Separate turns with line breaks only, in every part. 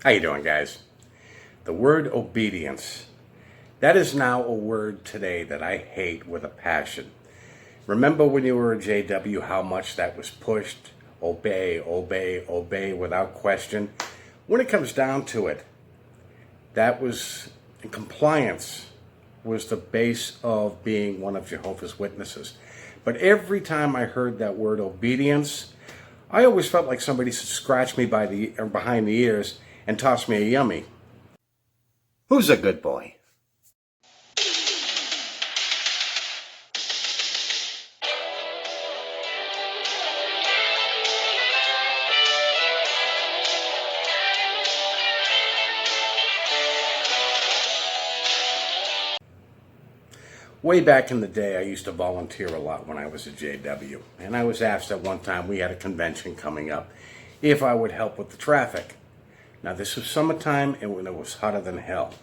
How you doing, guys? The word obedience. That is now a word today that I hate with a passion. Remember when you were a JW how much that was pushed? Obey, obey, obey without question. When it comes down to it, that was, and compliance was the base of being one of Jehovah's Witnesses. But every time I heard that word obedience, I always felt like somebody scratched me behind the ears and toss me a yummy. Who's a good boy? Way back in the day, I used to volunteer a lot when I was a JW, and I was asked at one time, we had a convention coming up, if I would help with the traffic. Now this was summertime and when it was hotter than hell.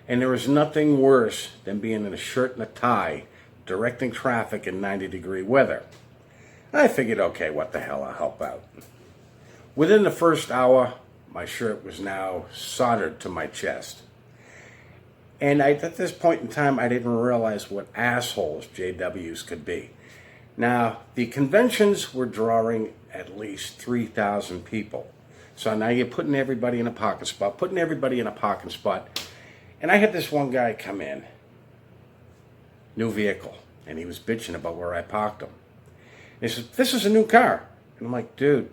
And there was nothing worse than being in a shirt and a tie, directing traffic in 90-degree weather. I figured, okay, what the hell, I'll help out. Within the first hour, my shirt was now soldered to my chest. And at this point in time, I didn't realize what assholes JWs could be. Now, the conventions were drawing at least 3,000 people. So now you're putting everybody in a parking spot, And I had this one guy come in, new vehicle, and he was bitching about where I parked him. And he said, "This is a new car." And I'm like, "Dude,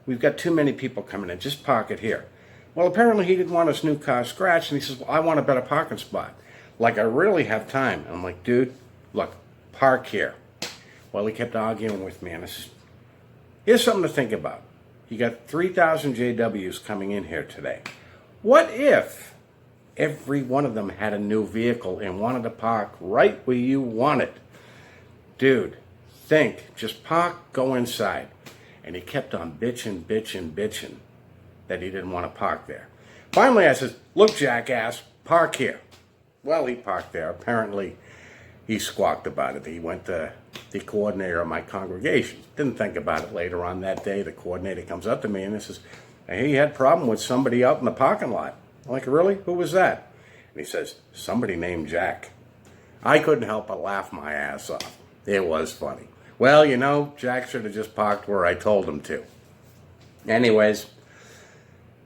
we've got too many people coming in, just park it here." Well, apparently he didn't want his new car scratched, and he says, "Well, I want a better parking spot. Like, I really have time." And I'm like, "Dude, look, park here." Well, he kept arguing with me, and I said, "Here's something to think about. You got 3,000 JWs coming in here today. What if every one of them had a new vehicle and wanted to park right where you want it? Dude, think, just park, go inside." And he kept on bitching that he didn't want to park there. Finally, I said, "Look, jackass, park here." Well, he parked there. Apparently, he squawked about it. He went to the coordinator of my congregation. Didn't think about it later on that day. The coordinator comes up to me and he says, "Hey, he had a problem with somebody out in the parking lot." I'm like, "Really? Who was that?" And he says, "Somebody named Jack." I couldn't help but laugh my ass off. It was funny. Well, you know, Jack should have just parked where I told him to. Anyways,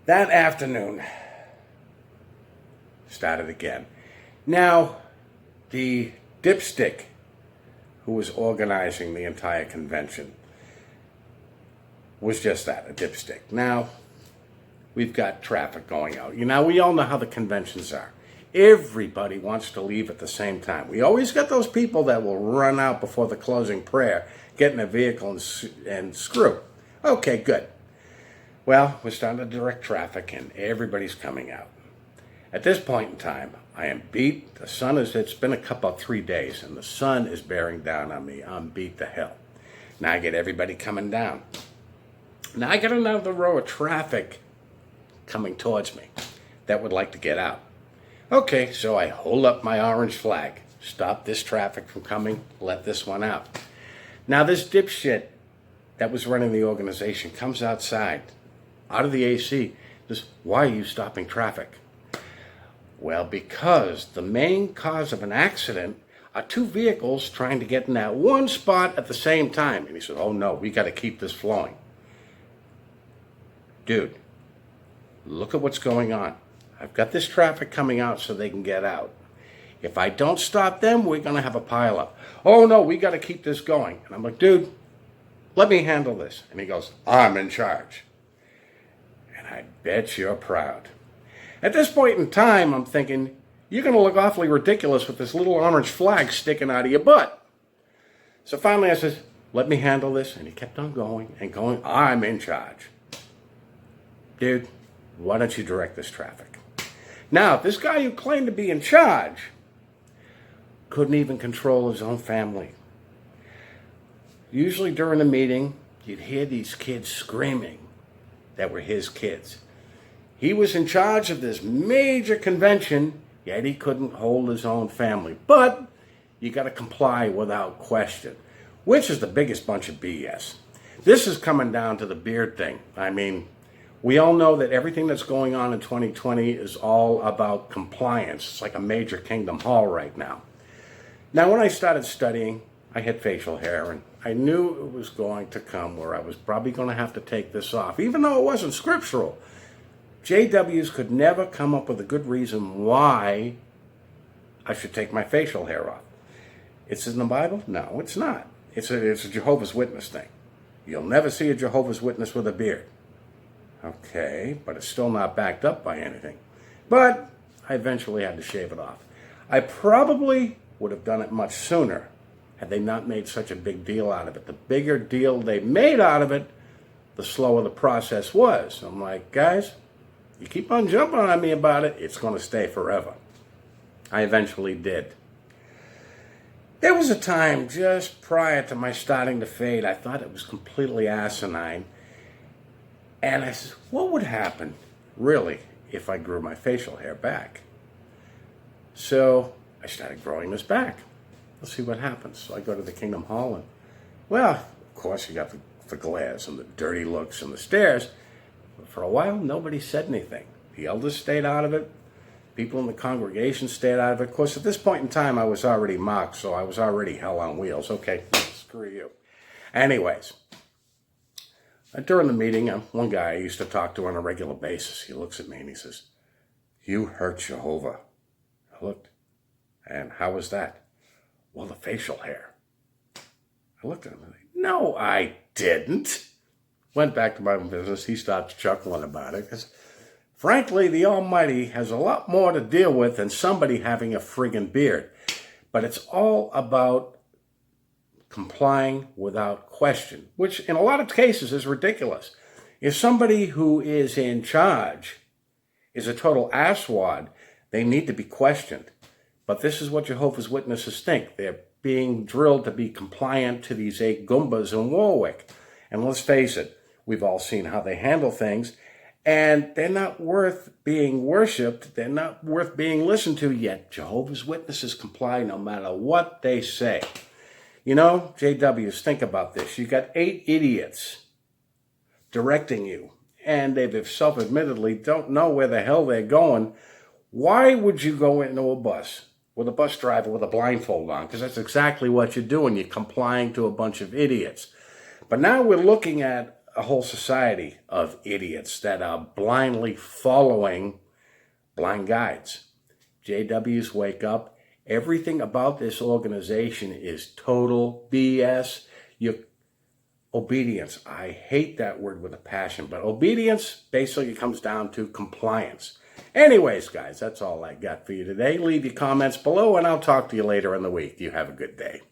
that afternoon started again. Now, the dipstick who was organizing the entire convention was just that, a dipstick. Now, we've got traffic going out. You know, we all know how the conventions are. Everybody wants to leave at the same time. We always got those people that will run out before the closing prayer, get in a vehicle and screw. Okay, good. Well, we're starting to direct traffic and everybody's coming out. At this point in time, I am beat. The sun it's been about 3 days and the sun is bearing down on me. I'm beat to hell. Now I get everybody coming down. Now I got another row of traffic coming towards me that would like to get out. Okay, so I hold up my orange flag. Stop this traffic from coming, let this one out. Now this dipshit that was running the organization comes outside, out of the AC, says, "Why are you stopping traffic?" Well, because the main cause of an accident are two vehicles trying to get in that one spot at the same time. And he said, "Oh no, we got to keep this flowing." Dude, look at what's going on. I've got this traffic coming out so they can get out. If I don't stop them, we're going to have a pileup. "Oh no, we got to keep this going." And I'm like, "Dude, let me handle this." And he goes, "I'm in charge." And I bet you're proud. At this point in time, I'm thinking, you're going to look awfully ridiculous with this little orange flag sticking out of your butt. So finally I said, "Let me handle this." And he kept on going and going. "I'm in charge." Dude, why don't you direct this traffic? Now, this guy who claimed to be in charge couldn't even control his own family. Usually during a meeting, you'd hear these kids screaming that were his kids. He was in charge of this major convention, yet he couldn't hold his own family. But you got to comply without question, which is the biggest bunch of BS. This is coming down to the beard thing. I mean, We all know that everything that's going on in 2020 is all about compliance. It's like a major Kingdom Hall right now. Now, when I started studying, I had facial hair, and I knew it was going to come where I was probably going to have to take this off, even though it wasn't scriptural. JWs could never come up with a good reason why I should take my facial hair off. It's in the Bible? No, it's not. It's a Jehovah's Witness thing. You'll never see a Jehovah's Witness with a beard. Okay, but it's still not backed up by anything. But I eventually had to shave it off. I probably would have done it much sooner had they not made such a big deal out of it. The bigger deal they made out of it, the slower the process was. I'm like, guys, you keep on jumping on me about it, it's going to stay forever. I eventually did. There was a time just prior to my starting to fade, I thought it was completely asinine. And I said, what would happen, really, if I grew my facial hair back? So I started growing this back. Let's see what happens. So I go to the Kingdom Hall, and, well, of course, you got the glares and the dirty looks and the stares. But for a while, nobody said anything. The elders stayed out of it. People in the congregation stayed out of it. Of course, at this point in time, I was already mocked, so I was already hell on wheels. Okay, screw you. Anyways, during the meeting, one guy I used to talk to on a regular basis, he looks at me and he says, "You hurt Jehovah." I looked, and how was that? Well, the facial hair. I looked at him and I said, "No, I didn't." Went back to my own business. He started chuckling about it because, frankly, the Almighty has a lot more to deal with than somebody having a friggin' beard. But it's all about complying without question, which in a lot of cases is ridiculous. If somebody who is in charge is a total asswad, they need to be questioned. But this is what Jehovah's Witnesses think. They're being drilled to be compliant to these 8 Goombas in Warwick. And let's face it, we've all seen how they handle things, and they're not worth being worshipped. They're not worth being listened to, yet Jehovah's Witnesses comply no matter what they say. You know, JWs, think about this. You got 8 idiots directing you, and they self-admittedly don't know where the hell they're going. Why would you go into a bus with a bus driver with a blindfold on? Because that's exactly what you're doing. You're complying to a bunch of idiots. But now we're looking at a whole society of idiots that are blindly following blind guides. JWs, wake up. Everything about this organization is total BS. Obedience. I hate that word with a passion, but obedience basically comes down to compliance. Anyways, guys, that's all I got for you today. Leave your comments below, and I'll talk to you later in the week. You have a good day.